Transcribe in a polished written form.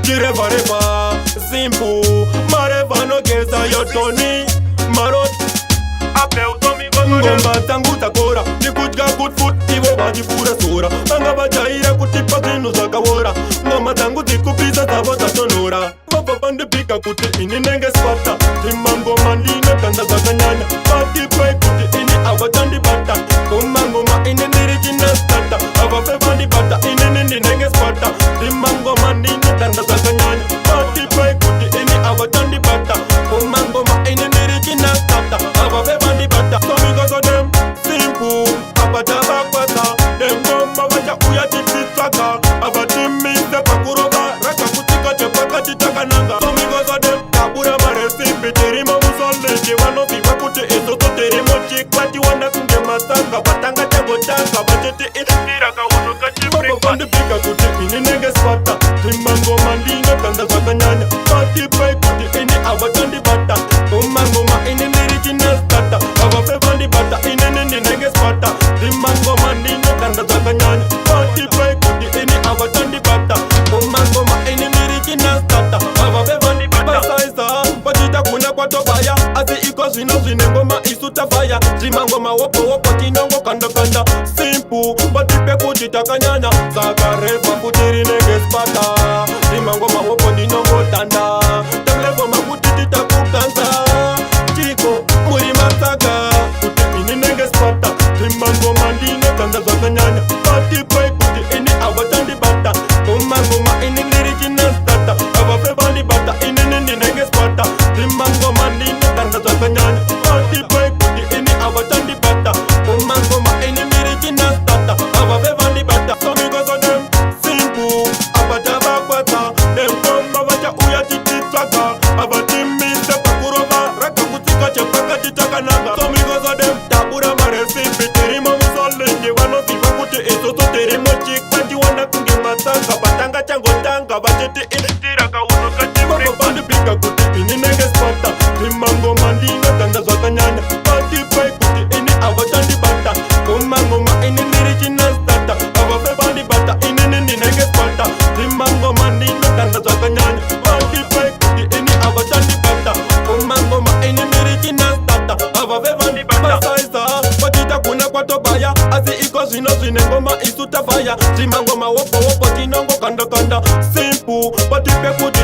Jireva reva simple mareva no geza yotoni marot ngomba tangu takora nikutga good food ivo vajipura sura anga vajaira kutipa zinu zakawora ngoma tangu zikupisa zavo tatonora vapapandipika kuti ini nenge spata timangoma ndine tanda zakanyanya patipai kuti ini avatandibata kumangoma ini ndirichina stata avapevandibata inini ndinenge spata timangoma ndine tanda zakanyanya patipai kuti ini avatandibata kumangoma ini ndirichina stata avapevandibata so because of them simple abatabapata dem ngoma vaja uya tititsaka avatimisa pakurova raka kutika chepakati takananga so because of them tabura maresipi tirimo musoleti vanoviva kuti isoso tirimo chikwati wanda kunge masanga vatanga changotanga vachiti istiraka unokachivapapandipika kuti ini nenge spata timangoma ndine tanda zvakanyanya patipai kuti ini avatandibata umangoma ini ndirichina stata avapevandibata inini ndinenge spata timangoma ndine tanda zvakanyanya patipai kuti ini avatandibata umangoma ini ndirichina stata avapevandibata basaisa vachita kuna kwatobaya asi iko zvino zvine ngoma isu tafaya zvimangoma wopo tinongo kandakanda simple vatipe kuti takanyanya saka refa kuti rinenge spata zvimangoma wopo ndinongotanda tamlevoma kuti titakukanza chiko muri masaka kuti ini nenge spata zvimangoma ndine tanda zvakanyanya patipai kuti ini avatandibata umangoma ini ndirichina stata avapevandibata inini ndinenge spata zvimangoma ndine tanda zvakanyanya patipai kuti ini avatandibata umangoma ini ndirichina stata avapevandibata so because of them simple avatavakwata demgoma vacha uya tititsvaka avatimisa pakurova raka kutsika chepakati takananga so because of them tabura maresipi tirimo musolenge vanoziva kuti isoso tirimo chikwati wanda kunge masanga vatanga changotanga vachiti istiraka unokachivapapandipika kuti ini nenge spata timangoma ndine tanda zvakanyanya patipai kuti ini avatandibata umangoma ini ndirichina stata avapevandibata inini ndinenge spata timangoma ndine tanda zvakanyanya patipai kuti ini avatandibata umangoma ini ndirichina stata avapevandibata basaisa vachita kuna kwatobaya asi iko zvino zvine ngoma isu tafaya zvimangoma wopo tinongo kandakanda simple vatipe kuti